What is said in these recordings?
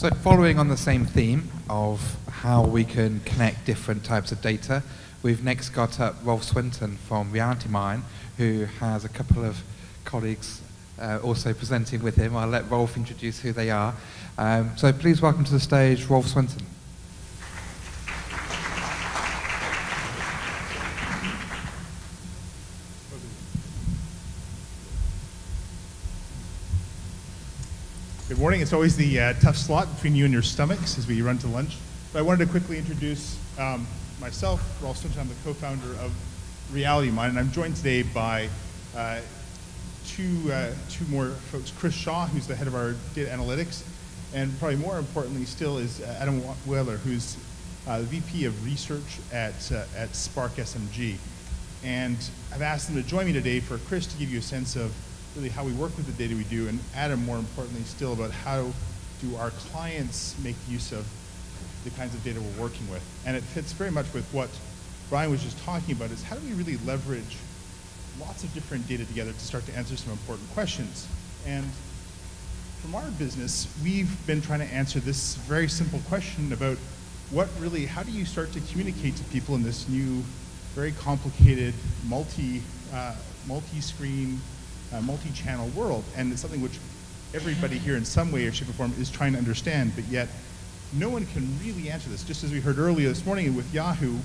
So following on the same theme of how we can connect different types of data, we've next got up Rolfe Swinton from RealityMine, who has a couple of colleagues also presenting with him. I'll let Rolfe introduce who they are. So please welcome to the stage Rolfe Swinton. Good morning. It's always the tough slot between you and your stomachs as we run to lunch. But I wanted to quickly introduce myself, Rolfe Swinton. I'm the co-founder of RealityMine, and I'm joined today by two more folks. Chris Shaw, who's the head of our data analytics, and probably more importantly still is Adam Wheeler, who's the VP of research at Spark SMG. And I've asked them to join me today for Chris to give you a sense of really how we work with the data we do, and Adam, more importantly still, about how do our clients make use of the kinds of data we're working with. And it fits very much with what Brian was just talking about, is how do we really leverage lots of different data together to start to answer some important questions. And from our business, we've been trying to answer this very simple question about how do you start to communicate to people in this new, very complicated, multi-screen, multi-channel world. And it's something which everybody here in some way or shape or form is trying to understand, but yet no one can really answer this. Just as we heard earlier this morning with Yahoo,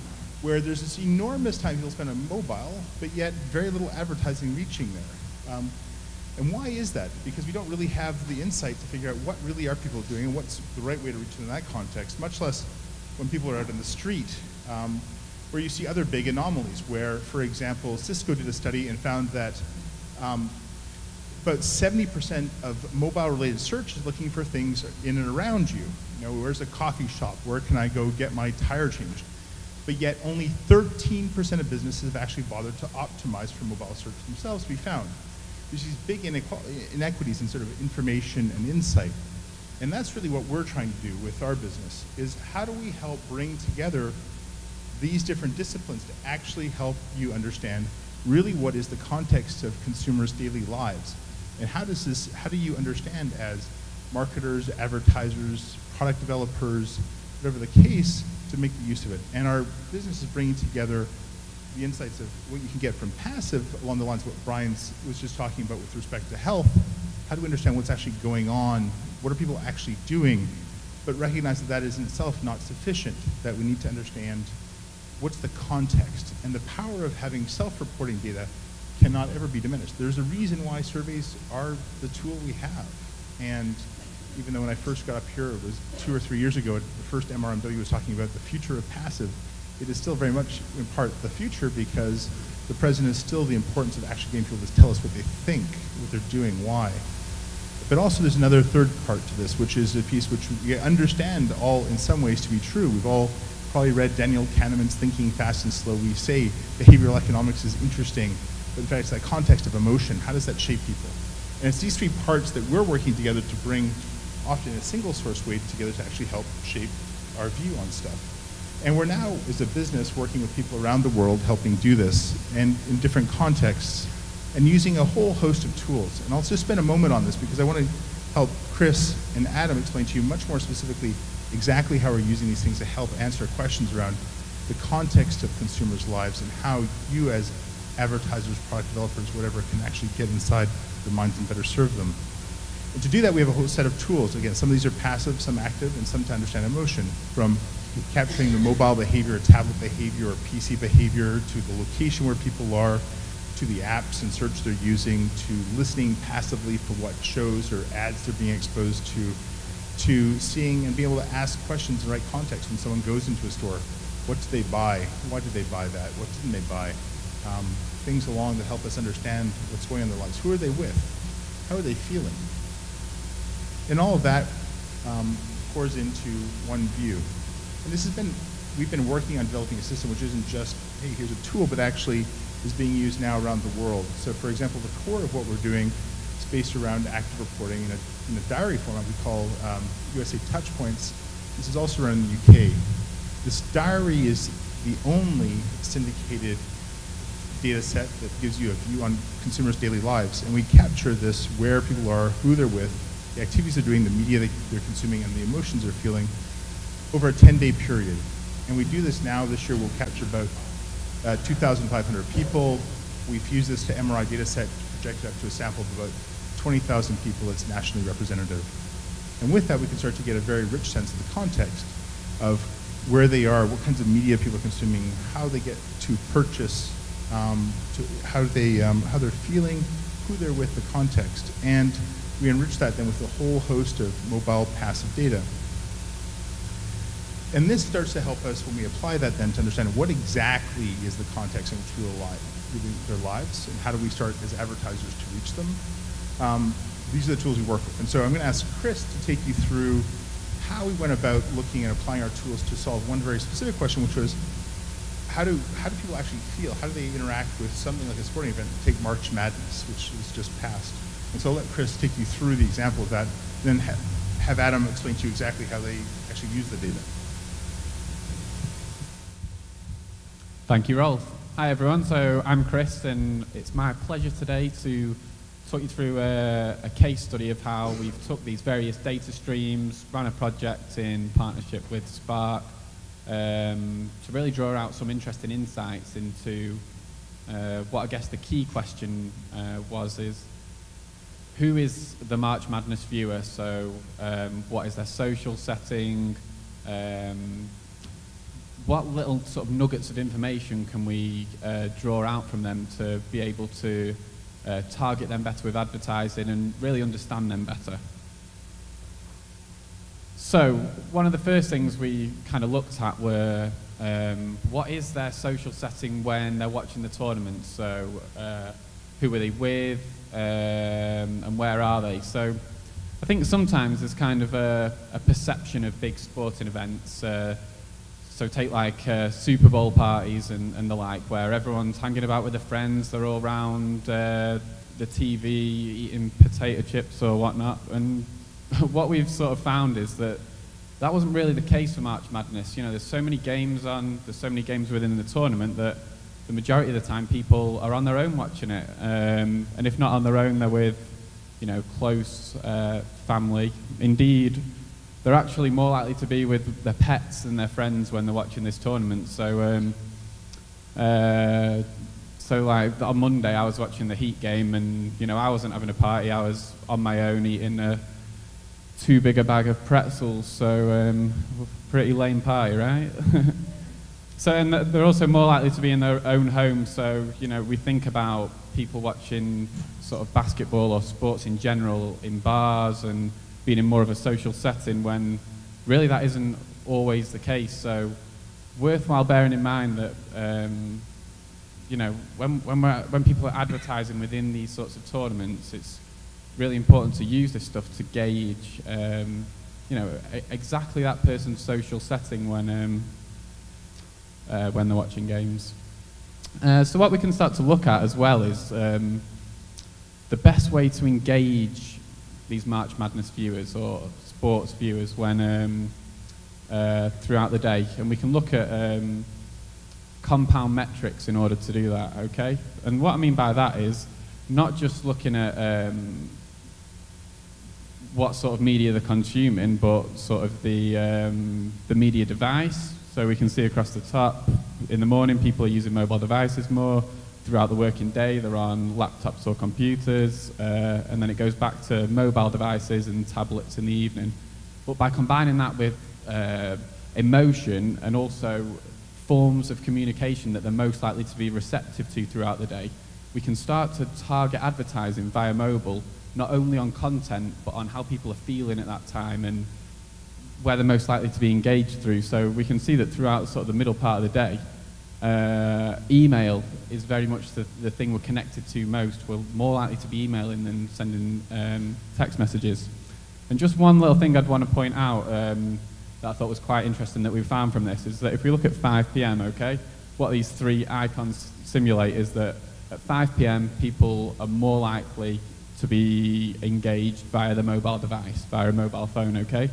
where there's this enormous time people spend on mobile, but yet very little advertising reaching there. And why is that? Because we don't really have the insight to figure out what really are people doing and what's the right way to reach them in that context, much less when people are out in the street, where you see other big anomalies, where, for example, Cisco did a study and found that about 70% of mobile-related search is looking for things in and around you. You know, where's a coffee shop? Where can I go get my tire changed? But yet only 13% of businesses have actually bothered to optimize for mobile search themselves to be found. There's these big inequities in sort of information and insight. And that's really what we're trying to do with our business, is how do we help bring together these different disciplines to actually help you understand really what is the context of consumers' daily lives, and how do you understand as marketers, advertisers, product developers, whatever the case, to make the use of it. And our business is bringing together the insights of what you can get from passive, along the lines of what Brian was just talking about with respect to health. How do we understand what's actually going on? What are people actually doing? But recognize that that is in itself not sufficient, that we need to understand what's the context. And the power of having self-reporting data cannot ever be diminished. There's a reason why surveys are the tool we have. And even though when I first got up here, it was 2 or 3 years ago, the first MRMW was talking about the future of passive, it is still very much in part the future, because the president is still the importance of actually getting people to tell us what they think, what they're doing, why. But also there's another third part to this, which is a piece which we understand all in some ways to be true. We've all probably read Daniel Kahneman's Thinking Fast and Slow. We say behavioral economics is interesting, but in fact it's that context of emotion. How does that shape people? And it's these three parts that we're working together to bring, often in a single source way, together to actually help shape our view on stuff. And we're now, as a business, working with people around the world helping do this, and in different contexts, and using a whole host of tools. And I'll just spend a moment on this because I want to help Chris and Adam explain to you much more specifically exactly how we're using these things to help answer questions around the context of consumers' lives and how you as advertisers, product developers, whatever, can actually get inside their minds and better serve them. And to do that, we have a whole set of tools. Again, some of these are passive, some active, and some to understand emotion, from capturing the mobile behavior, tablet behavior, or PC behavior, to the location where people are, to the apps and search they're using, to listening passively for what shows or ads they're being exposed to seeing and being able to ask questions in the right context when someone goes into a store. What did they buy? Why did they buy that? What didn't they buy? Things along that help us understand what's going on in their lives. Who are they with? How are they feeling? And all of that pours into one view. And this has been, we've been working on developing a system which isn't just, hey, here's a tool, but actually is being used now around the world. So for example, the core of what we're doing is based around active reporting in a diary format we call USA Touchpoints. This is also run in the UK. This diary is the only syndicated data set that gives you a view on consumers' daily lives. And we capture this, where people are, who they're with, the activities they're doing, the media they're consuming, and the emotions they're feeling over a 10-day period. And we do this now. This year we'll capture about 2,500 people. We've used this to MRI data set, projected up to a sample of about 20,000 people that's nationally representative. And with that, we can start to get a very rich sense of the context of where they are, what kinds of media people are consuming, how they get to purchase, how they're feeling, who they're with, the context. And we enrich that then with a whole host of mobile passive data. And this starts to help us when we apply that then to understand what exactly is the context in which we are living their lives, and how do we start as advertisers to reach them. These are the tools we work with. And so I'm going to ask Chris to take you through how we went about looking and applying our tools to solve one very specific question, which was, how do people actually feel? How do they interact with something like a sporting event? Take March Madness, which was just passed. And so I'll let Chris take you through the example of that, then have Adam explain to you exactly how they actually use the data. Thank you, Rolfe. Hi, everyone. So I'm Chris, and it's my pleasure today to talk you through a case study of how we've took these various data streams, ran a project in partnership with Spark to really draw out some interesting insights into what I guess the key question is who is the March Madness viewer? So what is their social setting? What little sort of nuggets of information can we draw out from them to be able to target them better with advertising and really understand them better? So one of the first things we kind of looked at were what is their social setting when they're watching the tournament? So who are they with and where are they? So I think sometimes there's kind of a perception of big sporting events. So take like Super Bowl parties and the like, where everyone's hanging about with their friends, they're all around the TV eating potato chips or whatnot. And what we've sort of found is that wasn't really the case for March Madness. You know, there's so many games on, there's so many games within the tournament that the majority of the time people are on their own watching it. And if not on their own, they're with, you know, close family. Indeed, they're actually more likely to be with their pets than their friends when they're watching this tournament. So, so like on Monday, I was watching the Heat game, and you know, I wasn't having a party. I was on my own eating too big a bag of pretzels. So, pretty lame party, right? So, and they're also more likely to be in their own home. So, you know, we think about people watching sort of basketball or sports in general in bars and being in more of a social setting, when really that isn't always the case. So worthwhile bearing in mind that you know, when people are advertising within these sorts of tournaments, it's really important to use this stuff to gauge you know, exactly that person's social setting when they're watching games. So what we can start to look at as well is the best way to engage these March Madness viewers or sports viewers when throughout the day, and we can look at compound metrics in order to do that. Okay, and what I mean by that is not just looking at what sort of media they're consuming, but sort of the media device. So we can see across the top, in the morning people are using mobile devices more. Throughout the working day, they're on laptops or computers, and then it goes back to mobile devices and tablets in the evening. But by combining that with emotion and also forms of communication that they're most likely to be receptive to throughout the day, we can start to target advertising via mobile, not only on content, but on how people are feeling at that time and where they're most likely to be engaged through. So we can see that throughout sort of the middle part of the day, email is very much the thing we're connected to most. We're more likely to be emailing than sending text messages. And just one little thing I'd want to point out that I thought was quite interesting that we found from this is that if we look at 5 p.m, okay, what these three icons simulate is that at 5 p.m, people are more likely to be engaged via the mobile device, via a mobile phone, okay?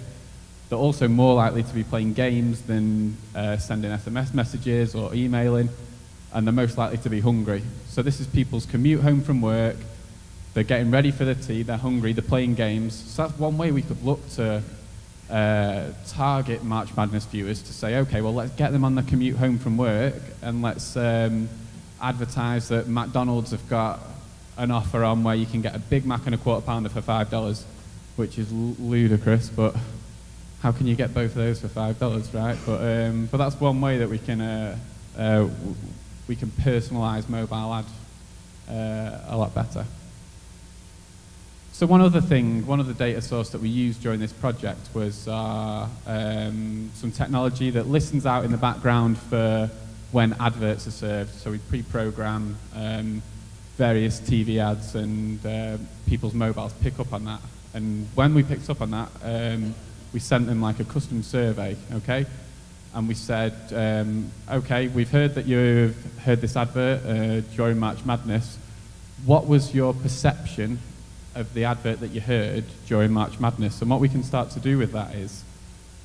They're also more likely to be playing games than sending SMS messages or emailing, and they're most likely to be hungry. So this is people's commute home from work. They're getting ready for the tea, they're hungry, they're playing games. So that's one way we could look to target March Madness viewers, to say, okay, well, let's get them on the commute home from work, and let's advertise that McDonald's have got an offer on where you can get a Big Mac and a Quarter Pounder for $5, which is ludicrous, but how can you get both of those for $5, right? But that's one way that we can personalize mobile ad a lot better. So one other data source that we used during this project was some technology that listens out in the background for when adverts are served. So we pre-program various TV ads, and people's mobiles pick up on that. And when we picked up on that, we sent them like a custom survey, okay? And we said, okay, we've heard that you've heard this advert during March Madness. What was your perception of the advert that you heard during March Madness? And what we can start to do with that is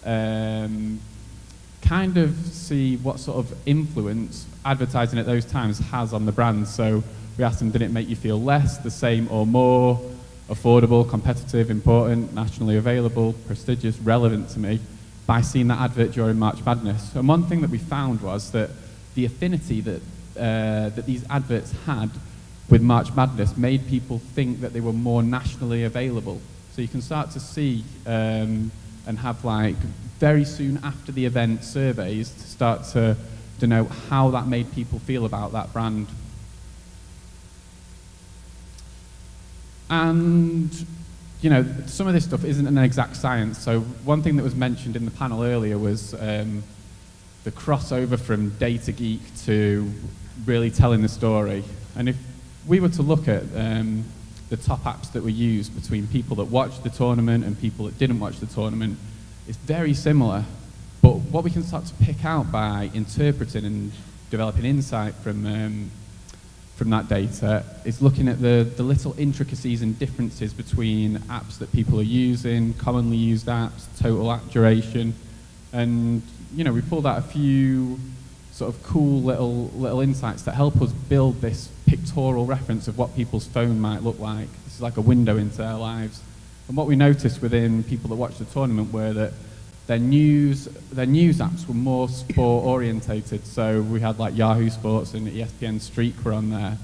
kind of see what sort of influence advertising at those times has on the brand. So we asked them, did it make you feel less, the same, or more? Affordable, competitive, important, nationally available, prestigious, relevant to me, by seeing that advert during March Madness. And one thing that we found was that the affinity that these adverts had with March Madness made people think that they were more nationally available. So you can start to see and have, like, very soon after the event, surveys to start to know how that made people feel about that brand. And, you know, some of this stuff isn't an exact science. So one thing that was mentioned in the panel earlier was the crossover from data geek to really telling the story. And if we were to look at the top apps that were used between people that watched the tournament and people that didn't watch the tournament, it's very similar. But what we can start to pick out by interpreting and developing insight from that data is looking at the little intricacies and differences between apps that people are using, commonly used apps, total app duration. And, you know, we pulled out a few sort of cool little insights that help us build this pictorial reference of what people's phone might look like. This is like a window into their lives. And what we noticed within people that watched the tournament were that their news apps were more sport orientated. So we had like Yahoo Sports and ESPN Streak were on there.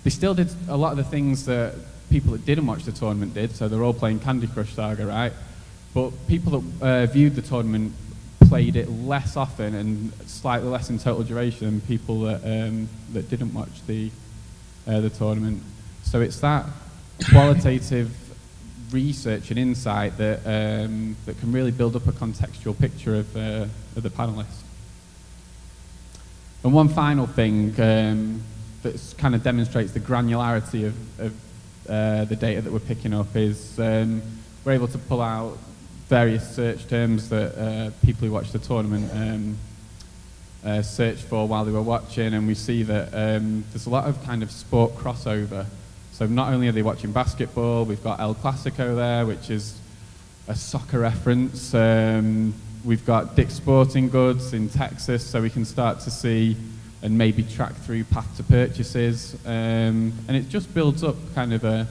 They still did a lot of the things that people that didn't watch the tournament did. So they're all playing Candy Crush Saga, right? But people that viewed the tournament played it less often and slightly less in total duration than people that didn't watch the tournament. So it's that qualitative research and insight that can really build up a contextual picture of the panelists. And one final thing that kind of demonstrates the granularity of the data that we're picking up is we're able to pull out various search terms that people who watch the tournament searched for while they were watching, and we see that there's a lot of kind of sport crossover. So not only are they watching basketball, we've got El Clasico there, which is a soccer reference. We've got Dick's Sporting Goods in Texas, so we can start to see and maybe track through path to purchases. And it just builds up kind of a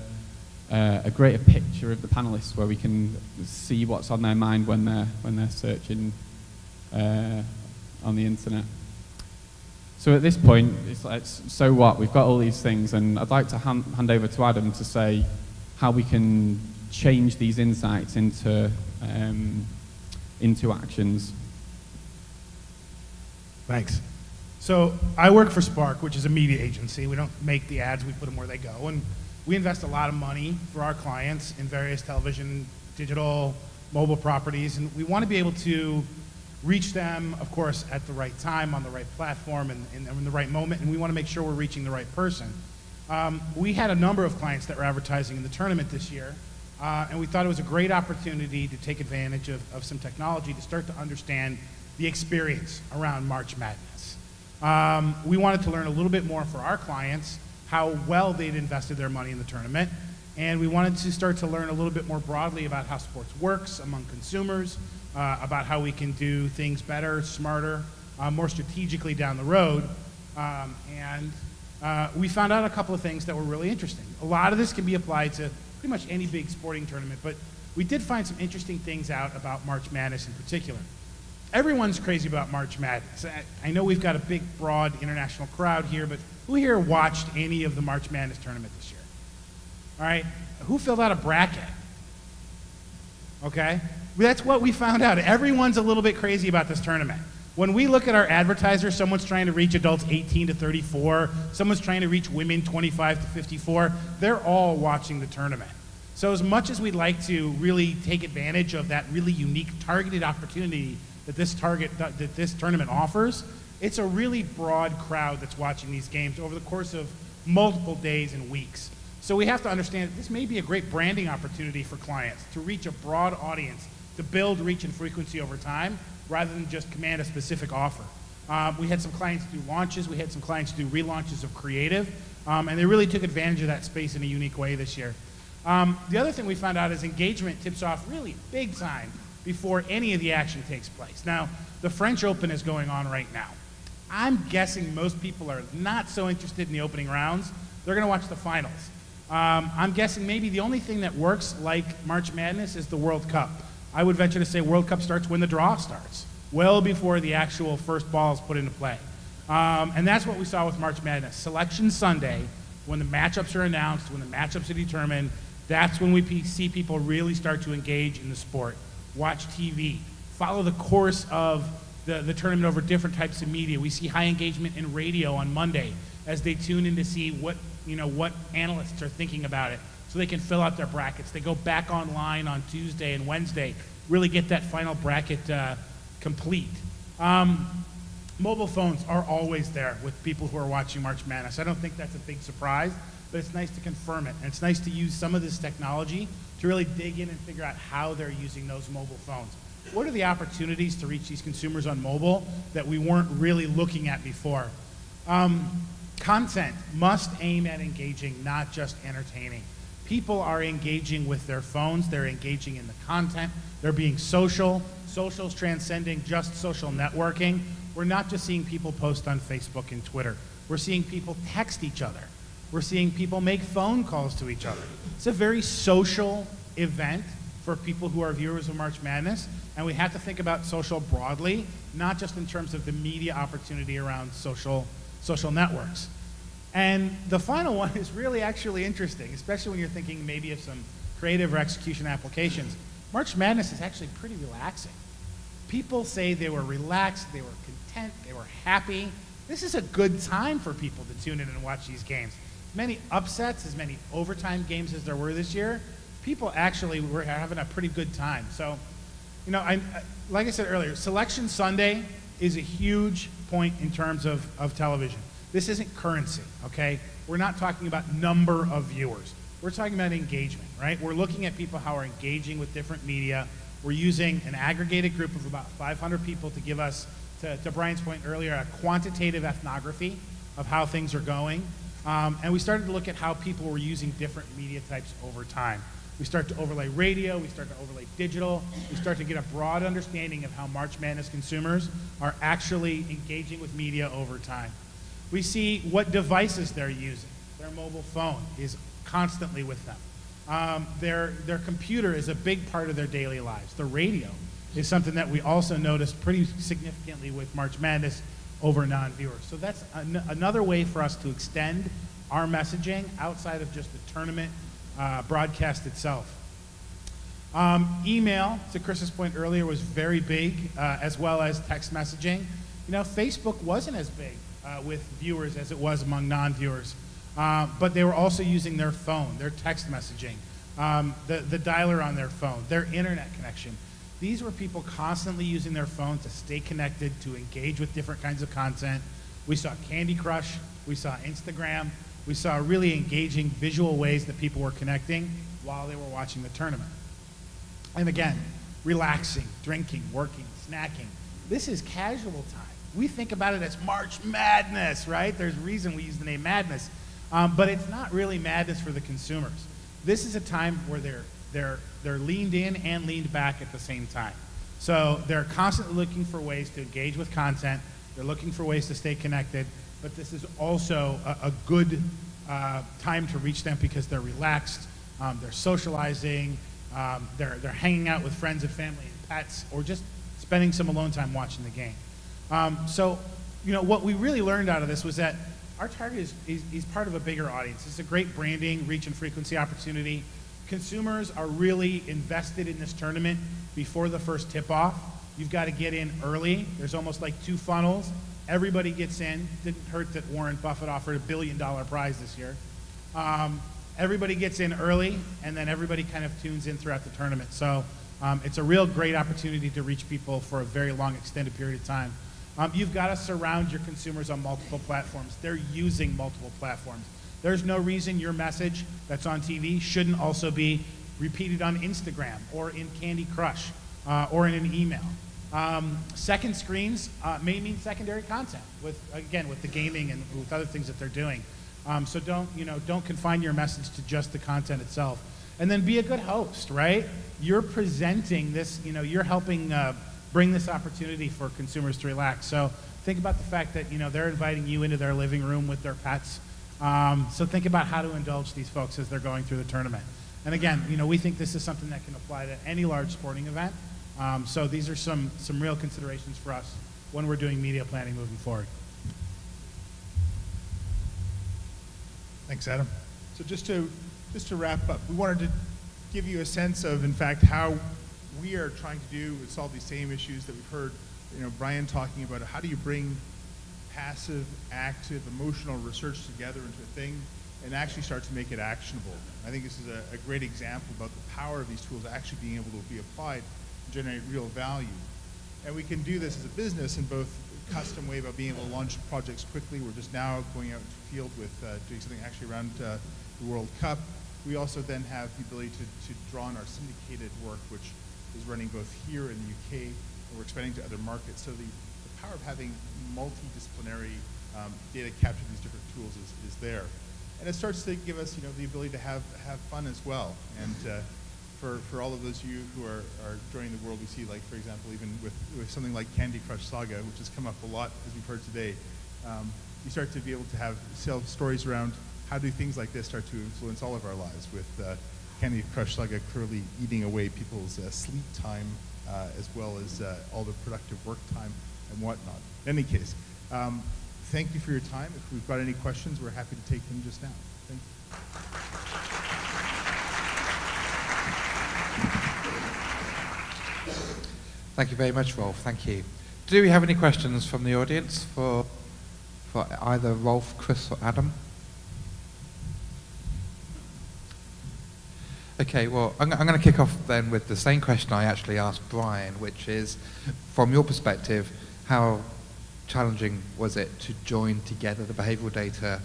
greater picture of the panelists, where we can see what's on their mind when they're searching on the internet. So at this point, it's like, so what? We've got all these things, and I'd like to hand over to Adam to say how we can change these insights into actions. Thanks. So I work for Spark, which is a media agency. We don't make the ads, we put them where they go. And we invest a lot of money for our clients in various television, digital, mobile properties. And we want to be able to reach them, of course, at the right time, on the right platform, and in the right moment. And we want to make sure we're reaching the right person. We had a number of clients that were advertising in the tournament this year. And we thought it was a great opportunity to take advantage of some technology to start to understand the experience around March Madness. We wanted to learn a little bit more for our clients how well they'd invested their money in the tournament, and we wanted to start to learn a little bit more broadly about how sports works among consumers, about how we can do things better, smarter, more strategically down the road, and we found out a couple of things that were really interesting. A lot of this can be applied to pretty much any big sporting tournament, but we did find some interesting things out about March Madness in particular. Everyone's crazy about March Madness. I know we've got a big, broad international crowd here, but who here watched any of the March Madness tournament this year? All right, who filled out a bracket? Okay, that's what we found out. Everyone's a little bit crazy about this tournament. When we look at our advertisers, someone's trying to reach adults 18 to 34, someone's trying to reach women 25 to 54, they're all watching the tournament. So as much as we'd like to really take advantage of that really unique targeted opportunity that this tournament offers, it's a really broad crowd that's watching these games over the course of multiple days and weeks. So we have to understand that this may be a great branding opportunity for clients to reach a broad audience, to build reach and frequency over time, rather than just command a specific offer. We had some clients do launches, we had some clients do relaunches of creative, and they really took advantage of that space in a unique way this year. The other thing we found out is engagement tips off really big time before any of the action takes place. Now, the French Open is going on right now. I'm guessing most people are not so interested in the opening rounds. They're gonna watch the finals. I'm guessing maybe the only thing that works like March Madness is the World Cup. I would venture to say World Cup starts when the draw starts, well before the actual first ball is put into play. And that's what we saw with March Madness. Selection Sunday, when the matchups are announced, when the matchups are determined, that's when we see people really start to engage in the sport. Watch TV, follow the course of the tournament over different types of media. We see high engagement in radio on Monday as they tune in to see what analysts are thinking about it, so they can fill out their brackets. They go back online on Tuesday and Wednesday, really get that final bracket complete. Mobile phones are always there with people who are watching March Madness. I don't think that's a big surprise, but it's nice to confirm it. And it's nice to use some of this technology to really dig in and figure out how they're using those mobile phones. What are the opportunities to reach these consumers on mobile that we weren't really looking at before? Content must aim at engaging, not just entertaining. People are engaging with their phones, they're engaging in the content, they're being social. Social's transcending just social networking. We're not just seeing people post on Facebook and Twitter. We're seeing people text each other. We're seeing people make phone calls to each other. It's a very social event for people who are viewers of March Madness, and we have to think about social broadly, not just in terms of the media opportunity around social networks. And the final one is really actually interesting, especially when you're thinking maybe of some creative or execution applications. March Madness is actually pretty relaxing. People say they were relaxed, they were content, they were happy. This is a good time for people to tune in and watch these games. As many upsets, as many overtime games as there were this year, people actually were having a pretty good time. So, like I said earlier, Selection Sunday is a huge point in terms of television. This isn't currency, okay? We're not talking about number of viewers. We're talking about engagement, right? We're looking at people how are engaging with different media. We're using an aggregated group of about 500 people to give us, to Brian's point earlier, a quantitative ethnography of how things are going. And we started to look at how people were using different media types over time. We start to overlay radio, we start to overlay digital, we start to get a broad understanding of how March Madness consumers are actually engaging with media over time. We see what devices they're using. Their mobile phone is constantly with them. Their computer is a big part of their daily lives. The radio is something that we also noticed pretty significantly with March Madness over non-viewers. So that's another way for us to extend our messaging outside of just the tournament broadcast itself. Email, to Chris's point earlier, was very big, as well as text messaging. Facebook wasn't as big with viewers as it was among non-viewers, but they were also using their phone, their text messaging, the dialer on their phone, their internet connection. These were people constantly using their phone to stay connected, to engage with different kinds of content. We saw Candy Crush, we saw Instagram, we saw really engaging visual ways that people were connecting while they were watching the tournament. And again, relaxing, drinking, working, snacking. This is casual time. We think about it as March Madness, right? There's a reason we use the name Madness, but it's not really madness for the consumers. This is a time where they're leaned in and leaned back at the same time. So they're constantly looking for ways to engage with content. They're looking for ways to stay connected. but this is also a good time to reach them because they're relaxed, they're socializing, they're hanging out with friends and family and pets, or just spending some alone time watching the game. So, you know, what we really learned out of this was that our target is part of a bigger audience. It's a great branding, reach, and frequency opportunity. Consumers are really invested in this tournament before the first tip-off. You've got to get in early. There's almost like 2 funnels. Everybody gets in. Didn't hurt that Warren Buffett offered $1 billion prize this year. Everybody gets in early, and then everybody kind of tunes in throughout the tournament. So it's a real great opportunity to reach people for a very long, extended period of time. You've got to surround your consumers on multiple platforms. They're using multiple platforms. There's no reason your message that's on TV shouldn't also be repeated on Instagram or in Candy Crush or in an email. Second screens may mean secondary content with the gaming and with other things that they're doing. So don't confine your message to just the content itself. And then be a good host, right? You're presenting this, you're helping bring this opportunity for consumers to relax. So think about the fact that, they're inviting you into their living room with their pets. So think about how to indulge these folks as they're going through the tournament. And again, we think this is something that can apply to any large sporting event. So these are some real considerations for us when we're doing media planning moving forward. Thanks, Adam. So just to wrap up, we wanted to give you a sense of, in fact, how we are trying to do is solve these same issues that we've heard, Brian talking about. How do you bring passive, active, emotional research together into a thing and actually start to make it actionable? I think this is a great example about the power of these tools actually being able to be applied and generate real value. And we can do this as a business in both a custom way about being able to launch projects quickly. We're just now going out into the field with doing something actually around the World Cup. We also then have the ability to draw on our syndicated work, which is running both here in the UK, and we're expanding to other markets. So the power of having multidisciplinary data capture these different tools is there. And it starts to give us the ability to have fun as well. And for all of those of you who are joining the world, we see, like, for example, even with something like Candy Crush Saga, which has come up a lot as we've heard today, you start to be able to sell stories around how do things like this start to influence all of our lives, with Candy Crush Saga clearly eating away people's sleep time as well as all the productive work time and whatnot. In any case, thank you for your time. If we've got any questions, we're happy to take them just now. Thank you. Thank you very much, Rolfe. Thank you. Do we have any questions from the audience for either Rolfe, Chris, or Adam? Okay, well, I'm going to kick off then with the same question I actually asked Brian, which is, from your perspective, how challenging was it to join together the behavioral data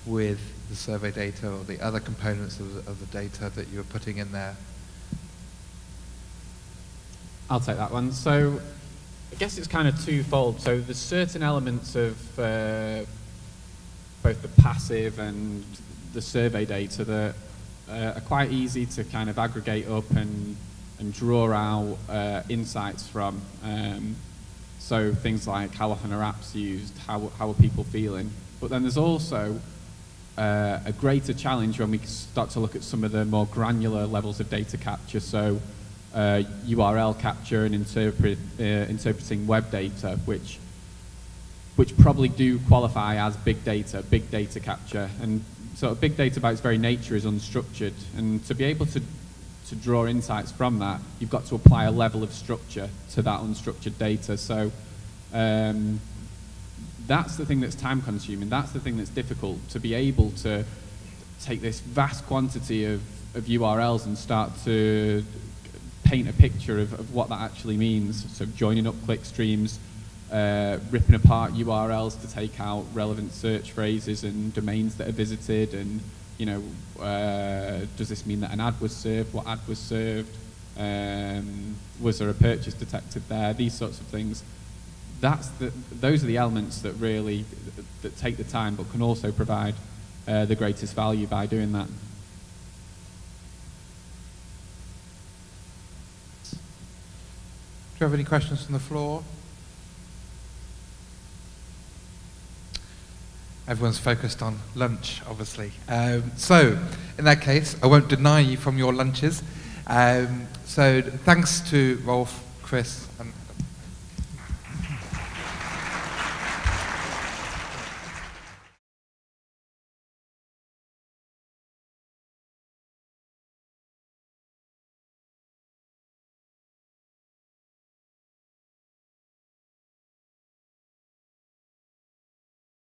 with the survey data or the other components of the data that you were putting in there? I'll take that one. So I guess it's kind of twofold. So there's certain elements of both the passive and the survey data that are quite easy to kind of aggregate up and draw out insights from. So things like how often are apps used, how are people feeling. But then there's also a greater challenge when we start to look at some of the more granular levels of data capture. So URL capture and interpreting web data, which probably do qualify as big data capture. And sort of big data by its very nature is unstructured, and to be able to draw insights from that, you've got to apply a level of structure to that unstructured data. So that's the thing that's time consuming, that's the thing that's difficult, to be able to take this vast quantity of URLs and start to paint a picture of what that actually means. So joining up click streams, ripping apart URLs to take out relevant search phrases and domains that are visited, and does this mean that an ad was served? What ad was served? Was there a purchase detected there? These sorts of things. Those are the elements that really that take the time, but can also provide the greatest value by doing that. Do you have any questions from the floor? everyone's focused on lunch, obviously. So, in that case, I won't deny you from your lunches. So, thanks to Rolfe, Chris, and